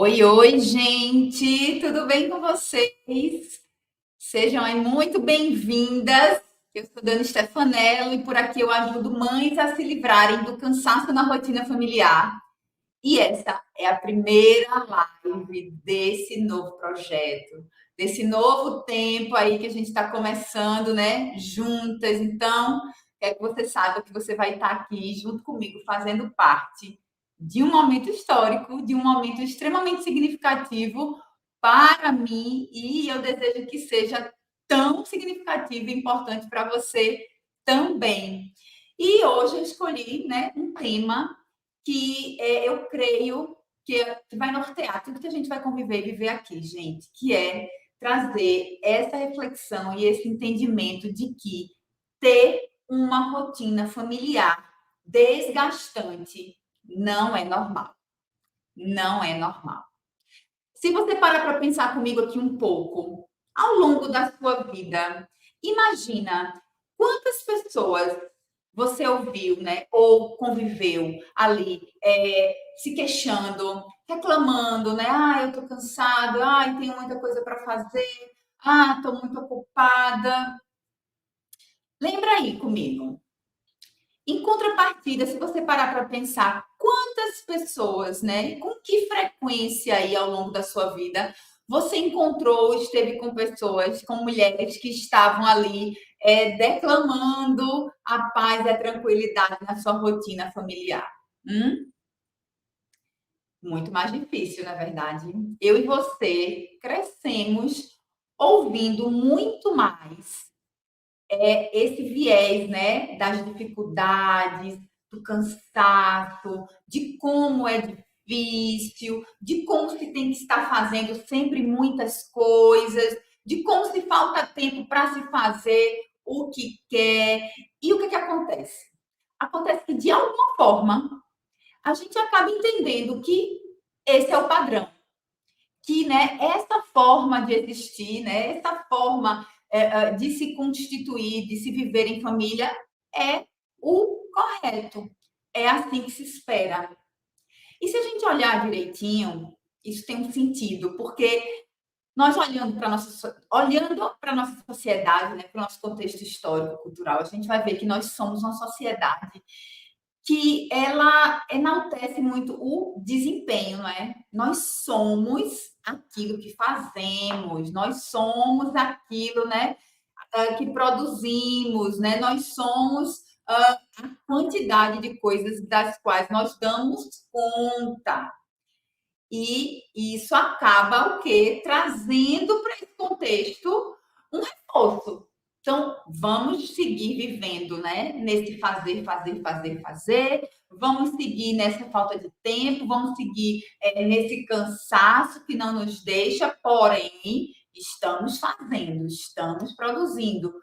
Oi, oi, gente! Tudo bem com vocês? Sejam aí muito bem-vindas. Eu sou Dani Stefanello e por aqui eu ajudo mães a se livrarem do cansaço na rotina familiar. E essa é a primeira live desse novo projeto, desse novo tempo aí que a gente está começando, né? Juntas. Então, quero que você saiba que você vai estar aqui junto comigo, fazendo parte de um momento histórico, de um momento extremamente significativo para mim, e eu desejo que seja tão significativo e importante para você também. E hoje eu escolhi, né, um tema que eu creio que vai nortear tudo que a gente vai conviver e viver aqui, gente, que é trazer essa reflexão e esse entendimento de que ter uma rotina familiar desgastante não é normal. Não é normal. Se você parar para pensar comigo aqui um pouco, ao longo da sua vida, imagina quantas pessoas você ouviu, né? Ou conviveu ali, se queixando, reclamando, né? Ah, eu tô cansado, ah, tenho muita coisa para fazer, ah, tô muito ocupada. Lembra aí comigo. Em contrapartida, se você parar para pensar quantas pessoas, né, com que frequência aí ao longo da sua vida você encontrou, esteve com pessoas, com mulheres que estavam ali declamando a paz e a tranquilidade na sua rotina familiar? Muito mais difícil, na verdade. Eu e você crescemos ouvindo muito mais esse viés, né, das dificuldades, do cansaço, de como é difícil, de como se tem que estar fazendo sempre muitas coisas, de como se falta tempo para se fazer o que quer. E o que acontece? Acontece que, de alguma forma, a gente acaba entendendo que esse é o padrão, que, né, essa forma de existir, né, essa forma de se constituir, de se viver em família é o correto. É assim que se espera. E se a gente olhar direitinho, isso tem um sentido, porque nós olhando para a nossa sociedade, né, para o nosso contexto histórico, cultural, a gente vai ver que nós somos uma sociedade que ela enaltece muito o desempenho, não é? Nós somos aquilo que fazemos, nós somos aquilo, né, que produzimos, né? Nós somos a quantidade de coisas das quais nós damos conta. E isso acaba o quê? Trazendo para esse contexto um reforço. Então, vamos seguir vivendo, né? Nesse fazer, fazer, fazer, fazer. Vamos seguir nessa falta de tempo, vamos seguir nesse cansaço que não nos deixa, porém, estamos fazendo, estamos produzindo.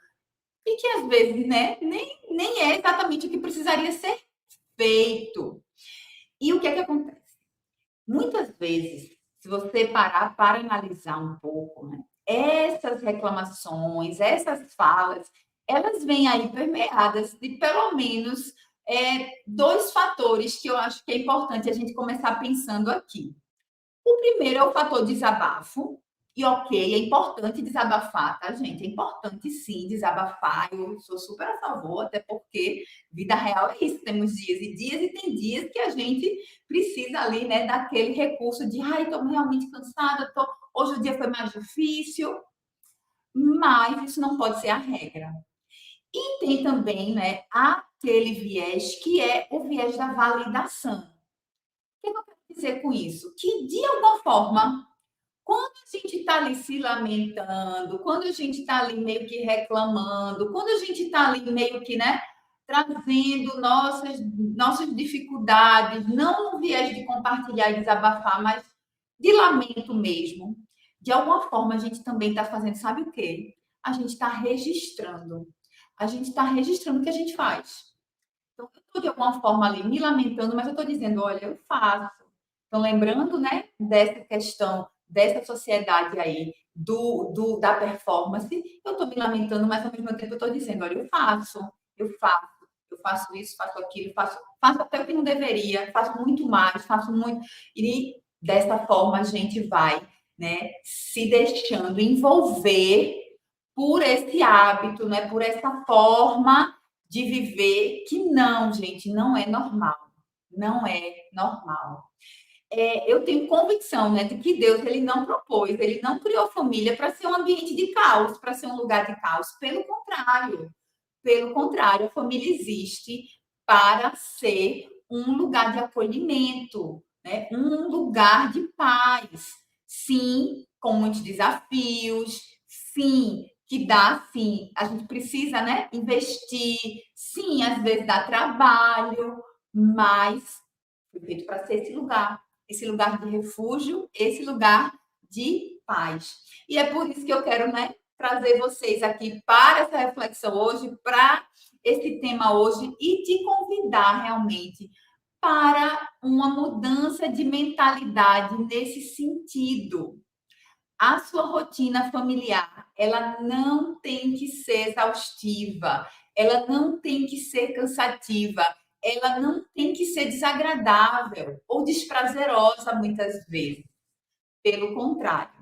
E que às vezes, né, nem é exatamente o que precisaria ser feito. E o que é que acontece? Muitas vezes, se você parar para analisar um pouco, né, essas reclamações, essas falas, elas vêm aí permeadas de pelo menos dois fatores que eu acho que é importante a gente começar pensando aqui. O primeiro é o fator desabafo. E ok, é importante desabafar, tá, gente? É importante sim desabafar. Eu sou super a favor, até porque vida real é isso. Temos dias e dias, e tem dias que a gente precisa ali, né, daquele recurso de ai, estou realmente cansada, hoje o dia foi mais difícil, mas isso não pode ser a regra. E tem também, né, aquele viés que é o viés da validação. O que eu quero dizer com isso? Que, de alguma forma, quando a gente está ali se lamentando, quando a gente está ali meio que reclamando, quando a gente está ali meio que, né, trazendo nossas dificuldades, não no viés de compartilhar e desabafar, mas de lamento mesmo, de alguma forma a gente também está fazendo, sabe o quê? A gente está registrando. A gente está registrando o que a gente faz. Então, eu estou de alguma forma ali me lamentando, mas eu estou dizendo, olha, eu faço. Então, lembrando, né, dessa questão, dessa sociedade aí, da performance, eu estou me lamentando, mas ao mesmo tempo eu estou dizendo, olha, eu faço isso, faço aquilo, faço até o que não deveria, faço muito mais, faço muito. E dessa forma a gente vai, né, se deixando envolver por esse hábito, né, por essa forma de viver que não, gente, não é normal. Não é normal. Eu tenho convicção, né, de que Deus ele não propôs, ele não criou família para ser um ambiente de caos, para ser um lugar de caos. Pelo contrário, a família existe para ser um lugar de acolhimento, né? Um lugar de paz. Sim, com muitos desafios, sim, que dá, sim, a gente precisa, né, investir, sim, às vezes dá trabalho, mas foi feito para ser esse lugar de refúgio, esse lugar de paz. E é por isso que eu quero, né, trazer vocês aqui para essa reflexão hoje, para esse tema hoje e te convidar realmente para uma mudança de mentalidade nesse sentido. A sua rotina familiar, ela não tem que ser exaustiva, ela não tem que ser cansativa, ela não tem que ser desagradável ou desprazerosa muitas vezes. Pelo contrário.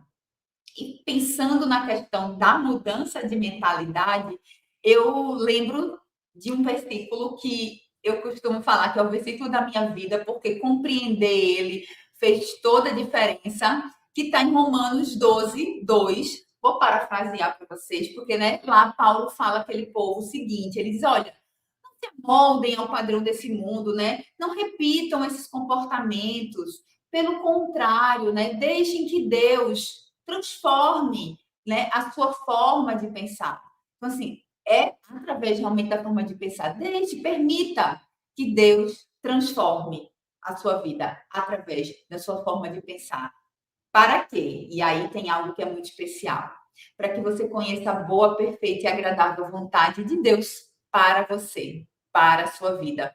E pensando na questão da mudança de mentalidade, eu lembro de um versículo que eu costumo falar que é o versículo da minha vida, porque compreender ele fez toda a diferença, que está em Romanos 12, 2. Vou parafrasear para vocês, porque né, lá Paulo fala aquele povo o seguinte: ele diz, olha, moldem ao padrão desse mundo, né? Não repitam esses comportamentos. Pelo contrário, né? Deixem que Deus transforme, né, a sua forma de pensar. Então, assim, é através realmente da forma de pensar. Deixe, permita que Deus transforme a sua vida através da sua forma de pensar. Para quê? E aí tem algo que é muito especial. Para que você conheça a boa, perfeita e agradável vontade de Deus para você, para a sua vida.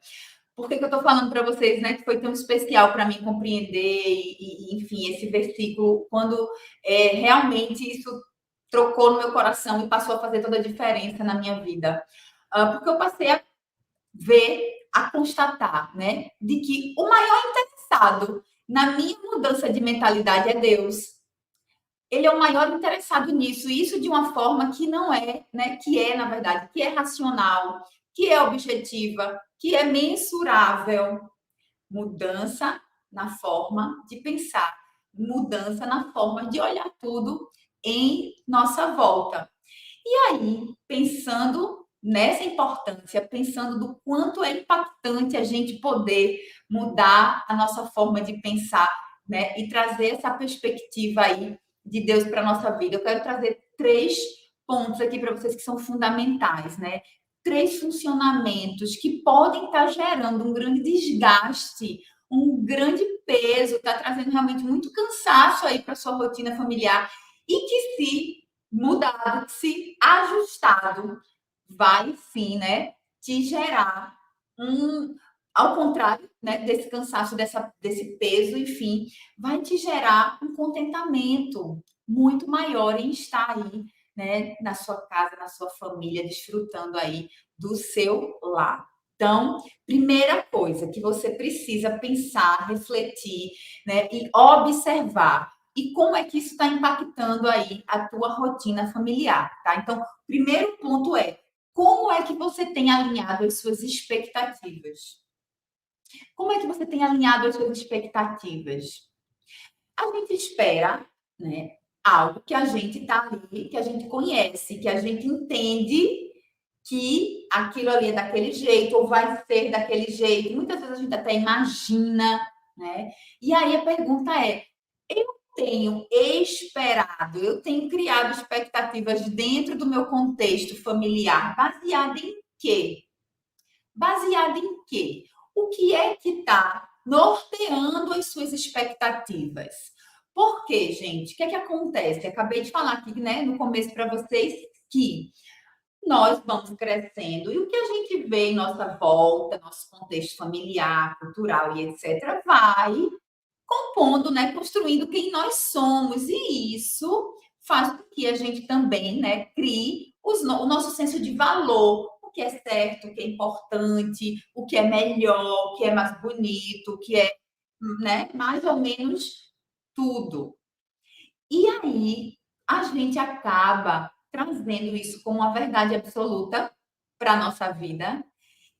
Por que eu estou falando para vocês, né, que foi tão especial para mim compreender enfim, esse versículo, quando realmente isso trocou no meu coração e passou a fazer toda a diferença na minha vida. Porque eu passei a ver, a constatar, né, de que o maior interessado na minha mudança de mentalidade é Deus. Ele é o maior interessado nisso, e isso de uma forma que não é, né, que é, na verdade, que é racional, que é objetiva, que é mensurável. Mudança na forma de pensar, mudança na forma de olhar tudo em nossa volta. E aí, pensando nessa importância, pensando do quanto é impactante a gente poder mudar a nossa forma de pensar, né, e trazer essa perspectiva aí de Deus para a nossa vida. Eu quero trazer 3 pontos aqui para vocês que são fundamentais, né? 3 funcionamentos que podem estar gerando um grande desgaste, um grande peso, está trazendo realmente muito cansaço aí para a sua rotina familiar e que se mudado, se ajustado, vai sim, né, te gerar ao contrário, né, desse cansaço, desse peso, enfim, vai te gerar um contentamento muito maior em estar aí, né, na sua casa, na sua família, desfrutando aí do seu lar. Então, primeira coisa que você precisa pensar, refletir, né, e observar e como é que isso está impactando aí a tua rotina familiar, tá? Então, primeiro ponto é como é que você tem alinhado as suas expectativas? Como é que você tem alinhado as suas expectativas? A gente espera, né, algo que a gente está ali, que a gente conhece, que a gente entende que aquilo ali é daquele jeito ou vai ser daquele jeito. Muitas vezes a gente até imagina, né? E aí a pergunta é: eu tenho esperado, eu tenho criado expectativas dentro do meu contexto familiar, baseada em quê? Baseada em quê? O que é que está norteando as suas expectativas? Por quê, gente? O que é que acontece? Acabei de falar aqui, né, no começo para vocês que nós vamos crescendo e o que a gente vê em nossa volta, nosso contexto familiar, cultural e etc., vai compondo, né, construindo quem nós somos. E isso faz com que a gente também, né, crie o nosso senso de valor, o que é certo, o que é importante, o que é melhor, o que é mais bonito, o que é, né, mais ou menos tudo. E aí a gente acaba trazendo isso como uma verdade absoluta para a nossa vida.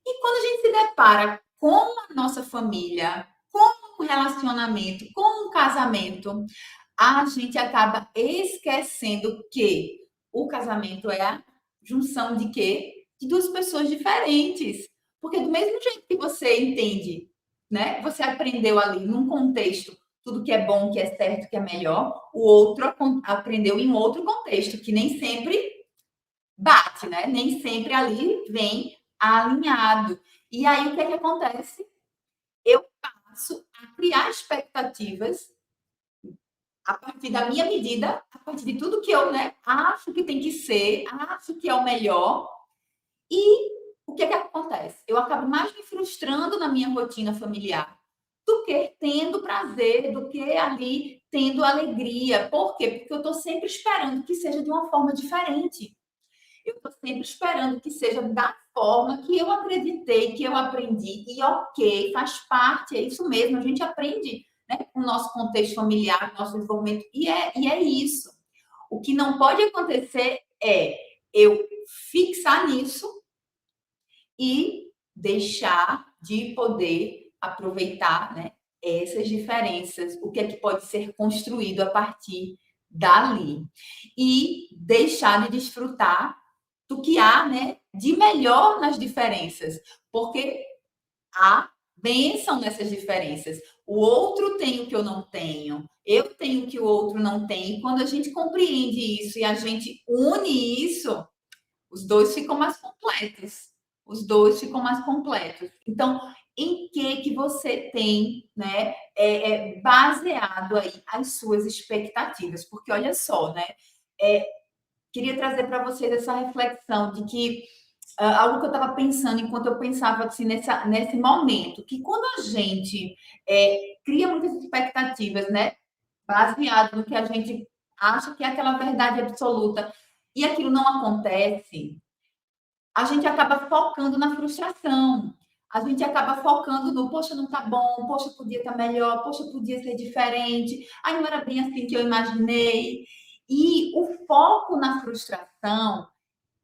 E quando a gente se depara com a nossa família, com um relacionamento, com um casamento, a gente acaba esquecendo que o casamento é a junção de quê? De duas pessoas diferentes. Porque do mesmo jeito que você entende, né? Você aprendeu ali num contexto tudo que é bom, que é certo, que é melhor, o outro aprendeu em outro contexto, que nem sempre bate, né? Nem sempre ali vem alinhado. E aí o que é que acontece? Eu passo a criar expectativas a partir da minha medida, a partir de tudo que eu, né, acho que tem que ser, acho que é o melhor. E o que é que acontece? Eu acabo mais me frustrando na minha rotina familiar do que tendo prazer, do que ali tendo alegria. Por quê? Porque eu estou sempre esperando que seja de uma forma diferente. Eu estou sempre esperando que seja da forma que eu acreditei, que eu aprendi. E ok, faz parte, é isso mesmo, a gente aprende, né, com o nosso contexto familiar, nosso desenvolvimento, e é isso. O que não pode acontecer é eu fixar nisso e deixar de poder aproveitar, né, essas diferenças, o que é que pode ser construído a partir dali. E deixar de desfrutar do que há, né, de melhor nas diferenças, porque há bênção nessas diferenças. O outro tem o que eu não tenho, eu tenho o que o outro não tem. E quando a gente compreende isso e a gente une isso, os dois ficam mais completos. Os dois ficam mais completos. Então, em que você tem, né, baseado aí as suas expectativas? Porque olha só, né, queria trazer para vocês essa reflexão de que algo que eu estava pensando enquanto eu pensava assim, nesse momento, que quando a gente cria muitas expectativas, né, baseado no que a gente acha que é aquela verdade absoluta, e aquilo não acontece, a gente acaba focando na frustração. A gente acaba focando no, poxa, não tá bom, poxa, podia estar melhor, poxa, podia ser diferente, aí não era bem assim que eu imaginei. E o foco na frustração,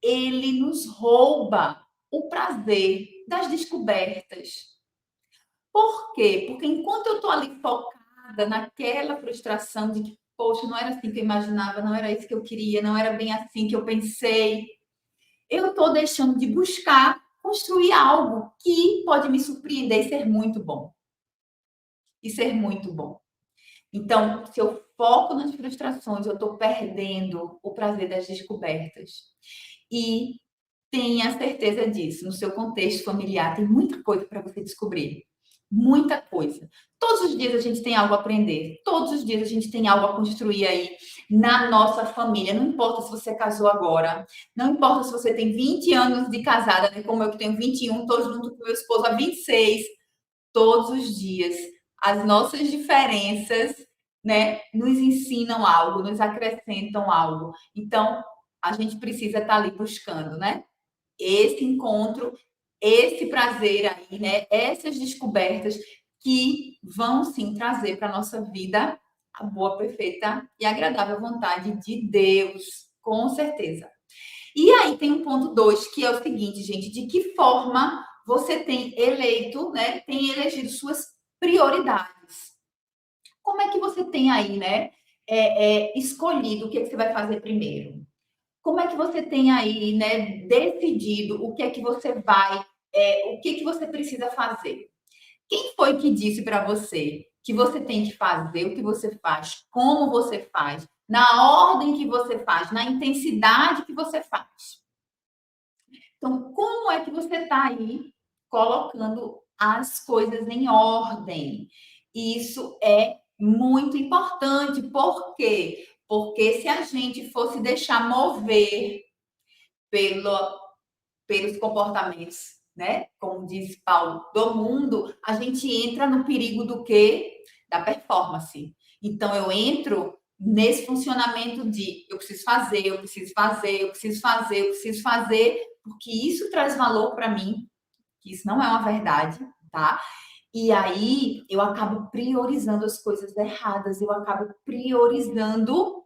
ele nos rouba o prazer das descobertas. Por quê? Porque enquanto eu estou ali focada naquela frustração de que, poxa, não era assim que eu imaginava, não era isso que eu queria, não era bem assim que eu pensei, eu estou deixando de buscar construir algo que pode me surpreender e ser muito bom. E ser muito bom. Então, se eu foco nas frustrações, eu estou perdendo o prazer das descobertas. E tenha certeza disso. No seu contexto familiar, tem muita coisa para você descobrir. Muita coisa. Todos os dias a gente tem algo a aprender. Todos os dias a gente tem algo a construir aí na nossa família. Não importa se você casou agora. Não importa se você tem 20 anos de casada, né? Como eu que tenho 21, estou junto com meu esposo há 26. Todos os dias. As nossas diferenças, né, nos ensinam algo, nos acrescentam algo. Então, a gente precisa estar ali buscando, né? Esse encontro, esse prazer aí, né? Essas descobertas que vão sim trazer para a nossa vida a boa, perfeita e agradável vontade de Deus, com certeza. E aí tem um ponto 2, que é o seguinte, gente, de que forma você tem eleito, né? Tem elegido suas prioridades. Como é que você tem aí, né? Escolhido o que, é que você vai fazer primeiro? Como é que você tem aí, né, decidido o que é que você vai, o que você precisa fazer? Quem foi que disse para você que você tem que fazer o que você faz, como você faz, na ordem que você faz, na intensidade que você faz? Então, como é que você está aí colocando as coisas em ordem? Isso é muito importante. Por quê? Porque se a gente fosse deixar mover pelo, pelos comportamentos, né? Como diz Paulo, do mundo, a gente entra no perigo do quê? Da performance. Então, eu entro nesse funcionamento de eu preciso fazer, eu preciso fazer, eu preciso fazer, eu preciso fazer, porque isso traz valor para mim, que isso não é uma verdade, tá? E aí eu acabo priorizando as coisas erradas, eu acabo priorizando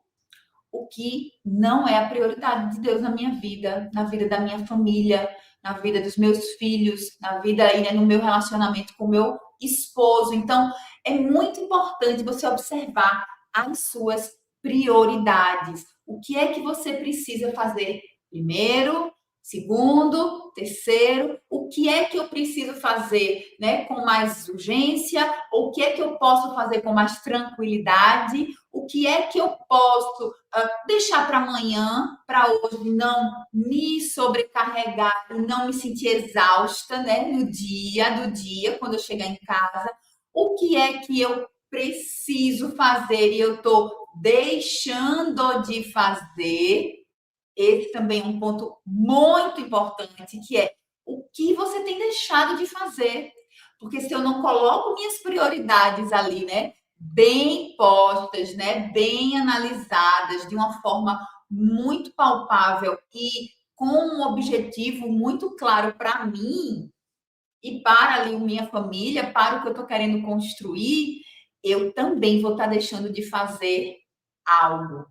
o que não é a prioridade de Deus na minha vida, na vida da minha família, na vida dos meus filhos, na vida aí, né, no meu relacionamento com o meu esposo. Então, é muito importante você observar as suas prioridades. O que é que você precisa fazer primeiro, segundo, terceiro? O que é que eu preciso fazer, né, com mais urgência? O que é que eu posso fazer com mais tranquilidade? O que é que eu posso deixar para amanhã, para hoje não me sobrecarregar e não me sentir exausta, né, no dia do dia, quando eu chegar em casa. O que é que eu preciso fazer e eu estou deixando de fazer? Esse também é um ponto muito importante, que é o que você tem deixado de fazer. Porque se eu não coloco minhas prioridades ali, né, bem postas, né, bem analisadas, de uma forma muito palpável e com um objetivo muito claro para mim e para ali minha família, para o que eu estou querendo construir, eu também vou estar deixando de fazer algo.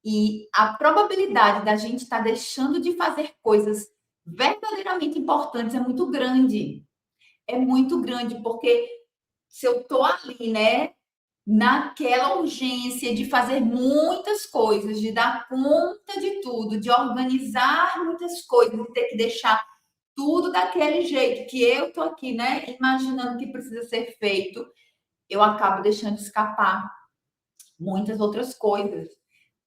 E a probabilidade da gente estar deixando de fazer coisas verdadeiramente importantes é muito grande. É muito grande, porque se eu estou ali, né, naquela urgência de fazer muitas coisas, de dar conta de tudo, de organizar muitas coisas, de ter que deixar tudo daquele jeito que eu estou aqui, né, imaginando que precisa ser feito, eu acabo deixando escapar muitas outras coisas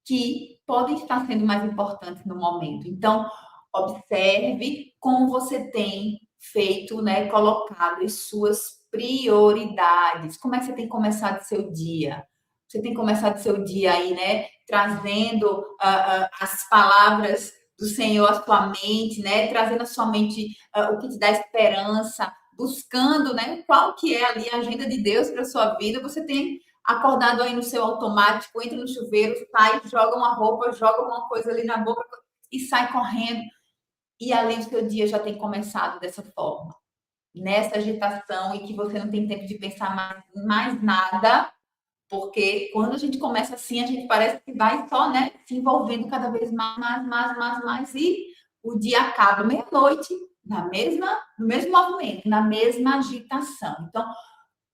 que podem estar sendo mais importantes no momento. Então, observe como você tem feito, né, colocado as suas prioridades. Como é que você tem começado seu dia? Você tem começado seu dia aí, né, trazendo as palavras do Senhor à sua mente, né, trazendo à sua mente o que te dá esperança, buscando, né, qual que é ali a agenda de Deus para sua vida. Você tem acordado aí no seu automático, entra no chuveiro, sai, joga uma roupa, joga alguma coisa ali na boca e sai correndo. E ali o seu dia já tem começado dessa forma, nessa agitação, e que você não tem tempo de pensar mais nada, porque quando a gente começa assim, a gente parece que vai só, né, se envolvendo cada vez mais, e o dia acaba meia-noite, no mesmo movimento, na mesma agitação. Então,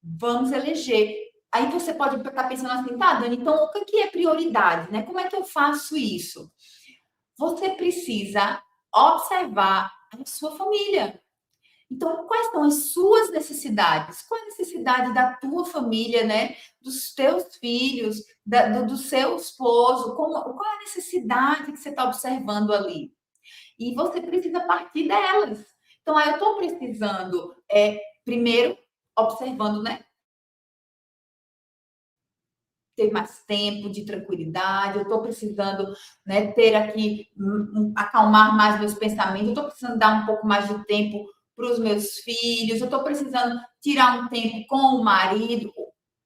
vamos eleger. Aí você pode estar pensando assim, tá, Dani, então o que é prioridade, né? Como é que eu faço isso? Você precisa observar a sua família. Então, quais são as suas necessidades? Qual é a necessidade da tua família, né? Dos teus filhos, do seu esposo? Qual é a necessidade que você está observando ali? E você precisa partir delas. Então, aí eu estou precisando, primeiro, observando, né? Ter mais tempo de tranquilidade, eu estou precisando, né, ter aqui, acalmar mais meus pensamentos, eu estou precisando dar um pouco mais de tempo para os meus filhos, eu estou precisando tirar um tempo com o marido.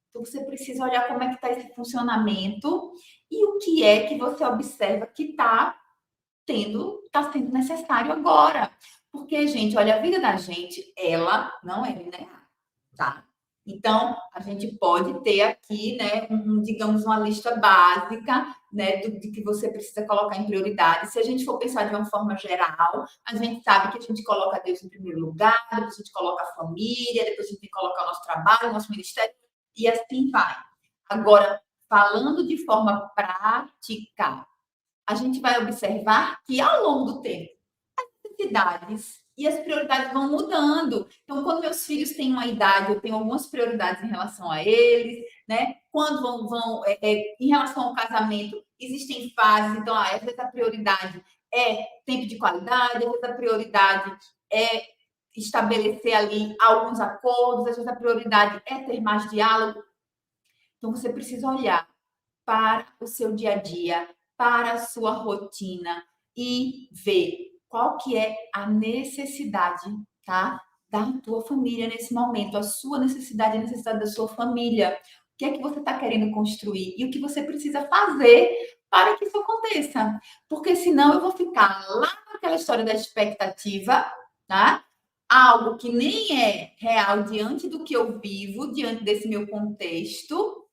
Então, você precisa olhar como é que está esse funcionamento e o que é que você observa que está sendo necessário agora. Porque, gente, olha, a vida da gente, ela não é linear, tá? Então, a gente pode ter aqui, né, digamos, uma lista básica, né, de que você precisa colocar em prioridade. Se a gente for pensar de uma forma geral, a gente sabe que a gente coloca Deus em primeiro lugar, depois a gente coloca a família, depois a gente tem que colocar o nosso trabalho, o nosso ministério, e assim vai. Agora, falando de forma prática, a gente vai observar que ao longo do tempo, necessidades e as prioridades vão mudando. Então, quando meus filhos têm uma idade, eu tenho algumas prioridades em relação a eles, né? Quando em relação ao casamento, existem fases. Então, às vezes a prioridade é tempo de qualidade, às vezes a prioridade é estabelecer ali alguns acordos, às vezes a prioridade é ter mais diálogo. Então, você precisa olhar para o seu dia a dia, para a sua rotina e ver qual que é a necessidade, tá? Da tua família nesse momento, a sua necessidade, a necessidade da sua família. O que é que você está querendo construir e o que você precisa fazer para que isso aconteça. Porque senão eu vou ficar lá naquela história da expectativa, tá? algo que nem é real diante do que eu vivo, diante desse meu contexto,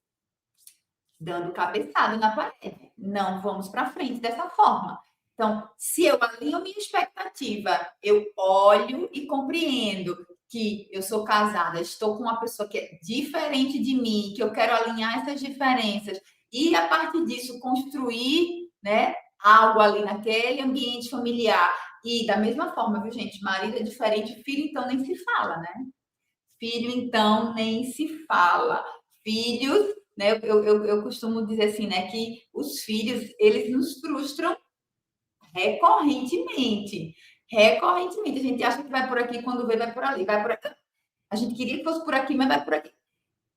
dando cabeçada na parede. Não vamos para frente dessa forma. Então, se eu alinho minha expectativa, eu olho e compreendo que eu sou casada, estou com uma pessoa que é diferente de mim, que eu quero alinhar essas diferenças e a partir disso construir, né, algo ali naquele ambiente familiar. E da mesma forma, viu, gente? Marido é diferente, filho então nem se fala, né? Filho então nem se fala. Filhos, né? Eu costumo dizer assim, né? Que os filhos eles nos frustram recorrentemente. Recorrentemente. A gente acha que vai por aqui, quando vê, vai por ali, vai por aqui. A gente queria que fosse por aqui, mas vai por aqui.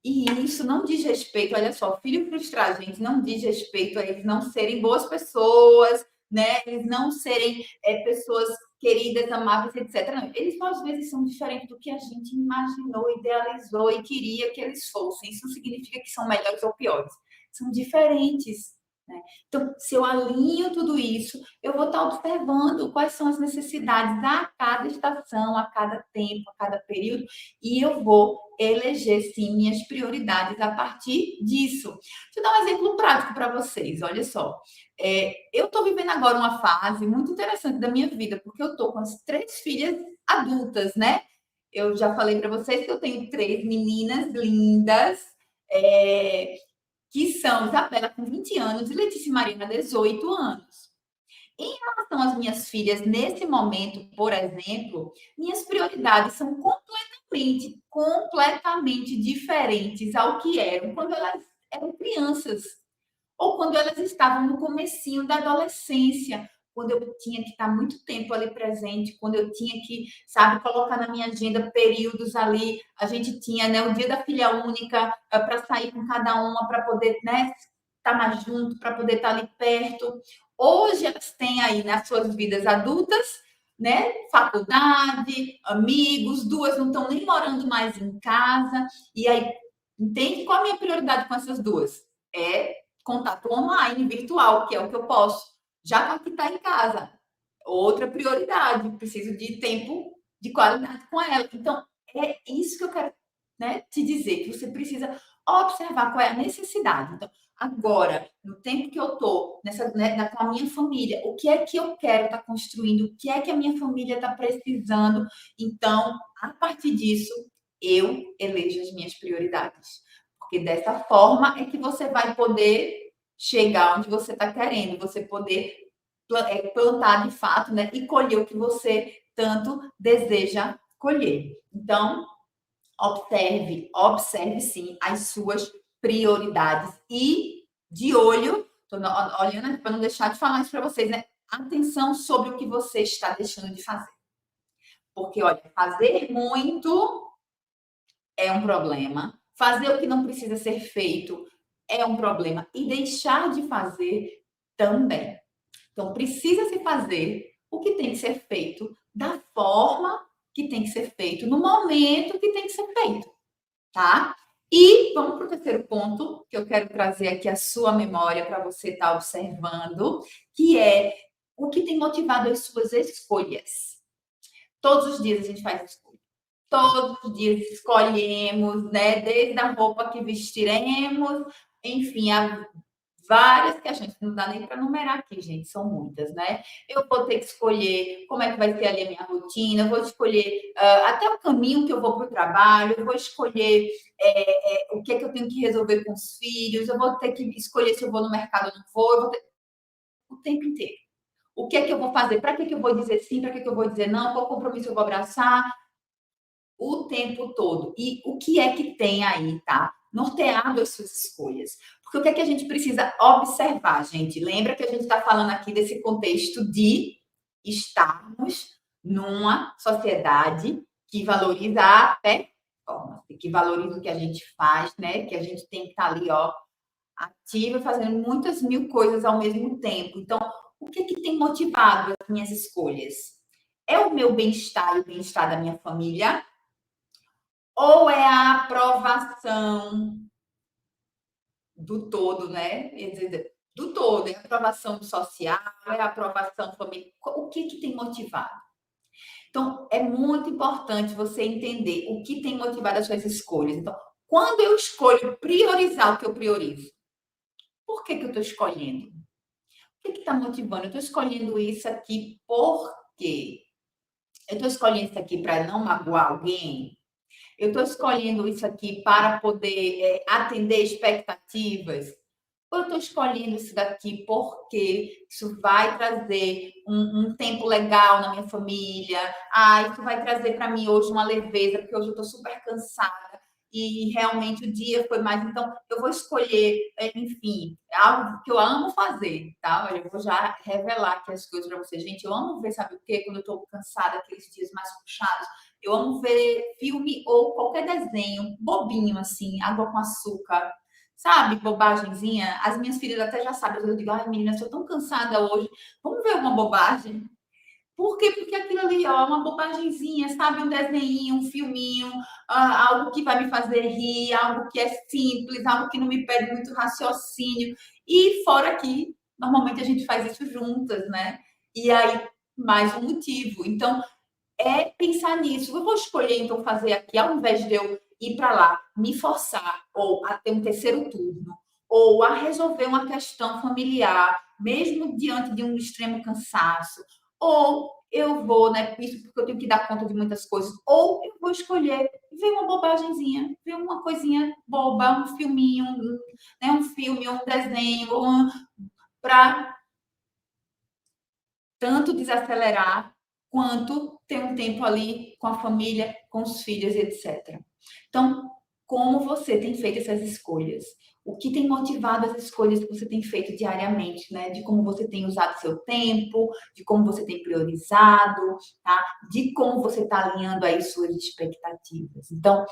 E isso não diz respeito, olha só, filho frustrar a gente não diz respeito a eles não serem boas pessoas, né? Eles não serem pessoas queridas, amáveis, etc. Não, eles às vezes são diferentes do que a gente imaginou, idealizou e queria que eles fossem. Isso não significa que são melhores ou piores. São diferentes. Né? Então, se eu alinho tudo isso, eu vou estar observando quais são as necessidades a cada estação, a cada tempo, a cada período, e eu vou eleger sim minhas prioridades a partir disso. Deixa eu dar um exemplo prático para vocês. Olha só, eu estou vivendo agora uma fase muito interessante da minha vida, porque eu estou com as 3 filhas adultas, né? Eu já falei para vocês que eu tenho 3 meninas lindas, que são Isabela com 20 anos e Letícia Marina, 18 anos. Em relação às minhas filhas, nesse momento, por exemplo, minhas prioridades são completamente diferentes ao que eram quando elas eram crianças ou quando elas estavam no comecinho da adolescência, quando eu tinha que estar muito tempo ali presente, quando eu tinha que, sabe, colocar na minha agenda períodos ali, a gente tinha, né, o dia da filha única para sair com cada uma, para poder, né, estar mais junto, para poder estar ali perto. Hoje elas têm aí nas suas vidas adultas, né, faculdade, amigos, 2 não estão nem morando mais em casa, e aí, entende qual a minha prioridade com essas 2? É contato online, virtual, que é o que eu posso. Já que está em casa, outra prioridade, preciso de tempo de qualidade com ela. Então, é isso que eu quero, né, te dizer, que você precisa observar qual é a necessidade. Então, agora, no tempo que eu estou com a minha família, o que é que eu quero estar construindo, o que é que a minha família está precisando. Então, a partir disso, eu elejo as minhas prioridades. Porque dessa forma é que você vai poder chegar onde você está querendo, você poder plantar de fato, né? E colher o que você tanto deseja colher. Então, observe sim as suas prioridades e de olho, tô olhando para não deixar de falar isso para vocês, né? Atenção sobre o que você está deixando de fazer. Porque, olha, fazer muito é um problema. Fazer o que não precisa ser feito é um problema. E deixar de fazer também. Então, precisa se fazer o que tem que ser feito da forma que tem que ser feito, no momento que tem que ser feito, tá? E vamos para o terceiro ponto, que eu quero trazer aqui a sua memória para você estar observando, que é o que tem motivado as suas escolhas. Todos os dias a gente faz escolha. Todos os dias escolhemos, né? Desde a roupa que vestiremos, enfim, há várias questões, não dá nem para numerar aqui, gente, são muitas, né? Eu vou ter que escolher como é que vai ser ali a minha rotina, eu vou escolher até o caminho que eu vou para o trabalho, eu vou escolher o que é que eu tenho que resolver com os filhos, eu vou ter que escolher se eu vou no mercado ou não vou, o tempo inteiro. O que é que eu vou fazer? Para que eu vou dizer sim? Para que eu vou dizer não? Qual compromisso eu vou abraçar? O tempo todo. E o que é que tem aí, tá? Norteado as suas escolhas. Porque o que é que a gente precisa observar, gente? Lembra que a gente está falando aqui desse contexto de estarmos numa sociedade que valoriza a performance, que valoriza o que a gente faz, né? Que a gente tem que estar ali, ó, ativa, fazendo muitas mil coisas ao mesmo tempo. Então, o que é que tem motivado as minhas escolhas? É o meu bem-estar e o bem-estar da minha família? Ou é a aprovação do todo, né? Do todo, é a aprovação social, é a aprovação familiar. O que tem motivado? Então, é muito importante você entender o que tem motivado as suas escolhas. Então, quando eu escolho priorizar o que eu priorizo, por que que eu estou escolhendo? O que está motivando? Eu estou escolhendo isso aqui por quê? Eu estou escolhendo isso aqui para não magoar alguém? Eu estou escolhendo isso aqui para poder atender expectativas? Ou eu estou escolhendo isso daqui porque isso vai trazer um tempo legal na minha família? Ah, isso vai trazer para mim hoje uma leveza, porque hoje eu estou super cansada e realmente o dia foi mais. Então, eu vou escolher, enfim, é algo que eu amo fazer, tá? Olha, eu vou já revelar aqui as coisas para vocês. Gente, eu amo ver, sabe o quê? Quando eu estou cansada, aqueles dias mais puxados, eu amo ver filme ou qualquer desenho bobinho, assim, água com açúcar, sabe? Bobagemzinha. As minhas filhas até já sabem. Eu digo, ai, menina, estou tão cansada hoje. Vamos ver uma bobagem? Por quê? Porque aquilo ali, ó, é uma bobagemzinha, sabe? Um desenho, um filminho, algo que vai me fazer rir, algo que é simples, algo que não me pede muito raciocínio. E fora que, normalmente a gente faz isso juntas, né? E aí, mais um motivo. Então, é pensar nisso. Eu vou escolher, então, fazer aqui, ao invés de eu ir para lá, me forçar, ou a ter um terceiro turno, ou a resolver uma questão familiar, mesmo diante de um extremo cansaço, ou eu vou, né, isso porque eu tenho que dar conta de muitas coisas, ou eu vou escolher ver uma bobagemzinha, ver uma coisinha boba, um filminho, né, um filme, um desenho, para tanto desacelerar quanto ter um tempo ali com a família, com os filhos, etc. Então, como você tem feito essas escolhas? O que tem motivado as escolhas que você tem feito diariamente, né? De como você tem usado seu tempo, de como você tem priorizado, tá? De como você está alinhando aí suas expectativas. Então,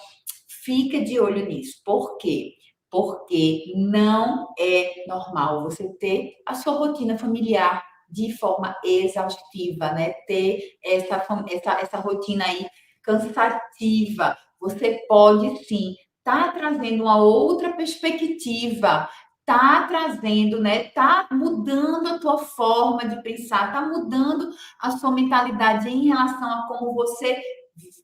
fica de olho nisso. Por quê? Porque não é normal você ter a sua rotina familiar de forma exaustiva, né? Ter essa rotina aí cansativa. Você pode sim estar trazendo uma outra perspectiva, tá trazendo, né? Tá mudando a tua forma de pensar, tá mudando a sua mentalidade em relação a como você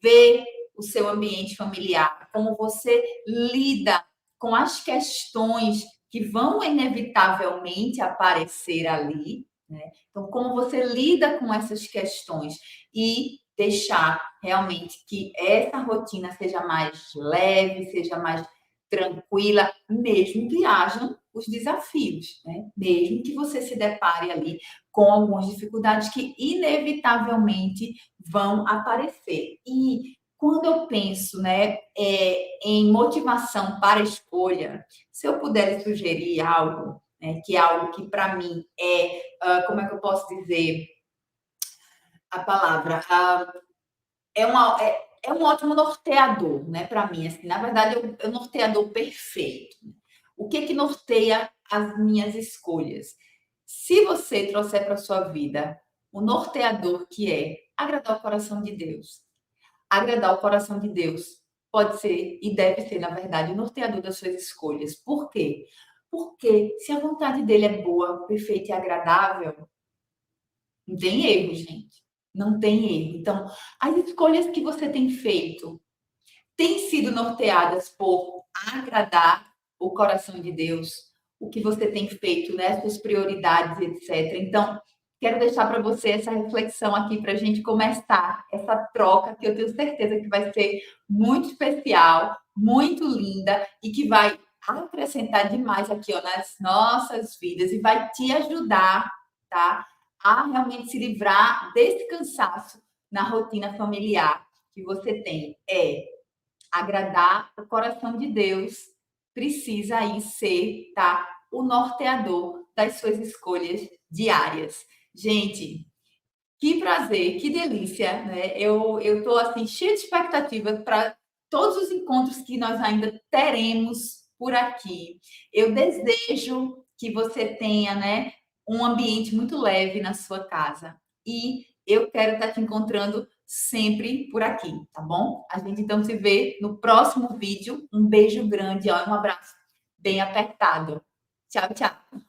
vê o seu ambiente familiar, como você lida com as questões que vão inevitavelmente aparecer ali, né? Então, como você lida com essas questões e deixar realmente que essa rotina seja mais leve, seja mais tranquila, mesmo que hajam os desafios, né? Mesmo que você se depare ali com algumas dificuldades que inevitavelmente vão aparecer. E quando eu penso, né, em motivação para a escolha, se eu puder sugerir algo, né, que é algo que para mim como é que eu posso dizer a palavra? É um ótimo norteador, né, para mim. Assim, na verdade, é um norteador perfeito. O que que norteia as minhas escolhas? Se você trouxer para a sua vida o norteador que é agradar o coração de Deus, agradar o coração de Deus pode ser e deve ser, na verdade, o norteador das suas escolhas. Por quê? Porque se a vontade dele é boa, perfeita e agradável, não tem erro, gente. Não tem erro. Então, as escolhas que você tem feito têm sido norteadas por agradar o coração de Deus, o que você tem feito, né? Suas prioridades, etc. Então, quero deixar para você essa reflexão aqui para a gente começar essa troca, que eu tenho certeza que vai ser muito especial, muito linda e que vai acrescentar demais aqui, ó, nas nossas vidas e vai te ajudar, tá? A realmente se livrar desse cansaço na rotina familiar que você tem. Agradar o coração de Deus precisa aí ser, tá? O norteador das suas escolhas diárias. Gente, que prazer, que delícia, né? Eu tô assim cheia de expectativa para todos os encontros que nós ainda teremos por aqui. Eu desejo que você tenha, né, um ambiente muito leve na sua casa. E eu quero estar te encontrando sempre por aqui, tá bom? A gente então se vê no próximo vídeo. Um beijo grande, ó, um abraço bem apertado. Tchau, tchau.